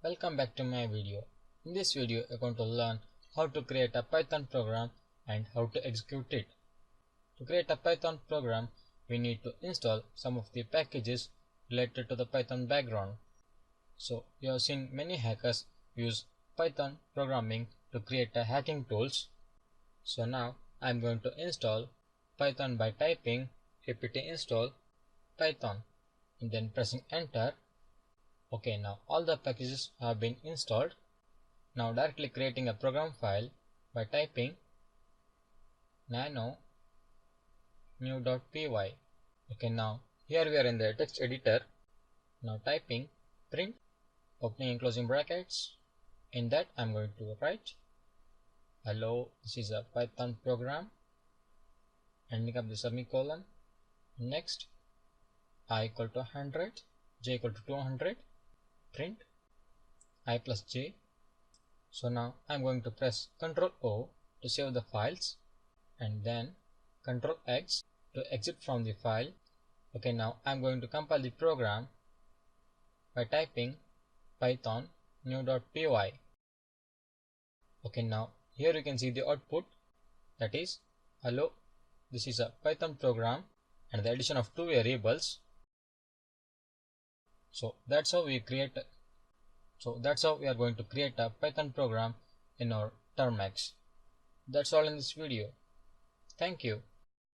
Welcome back to my video. In this video, you're going to learn how to create a Python program and how to execute it. To create a Python program, we need to install some of the packages related to the Python background. So, you have seen many hackers use Python programming to create hacking tools. So now, I'm going to install Python by typing apt install Python and then pressing enter. Okay, now all the packages have been installed. Now directly creating a program file by typing nano new.py. Okay, now here we are in the text editor. Now typing print opening and closing brackets. In that I'm going to write hello, this is a Python program, ending up the semicolon. Next, I equal to 100, j equal to 200, print I plus j. So now I'm going to press Ctrl O to save the files and then Ctrl X to exit from the file. Okay, now I'm going to compile the program by typing python new.py. Okay, now here you can see the output, that is hello, this is a Python program and the addition of two variables. So that's how we are going to create a Python program in our Termux. That's all in this video. Thank you.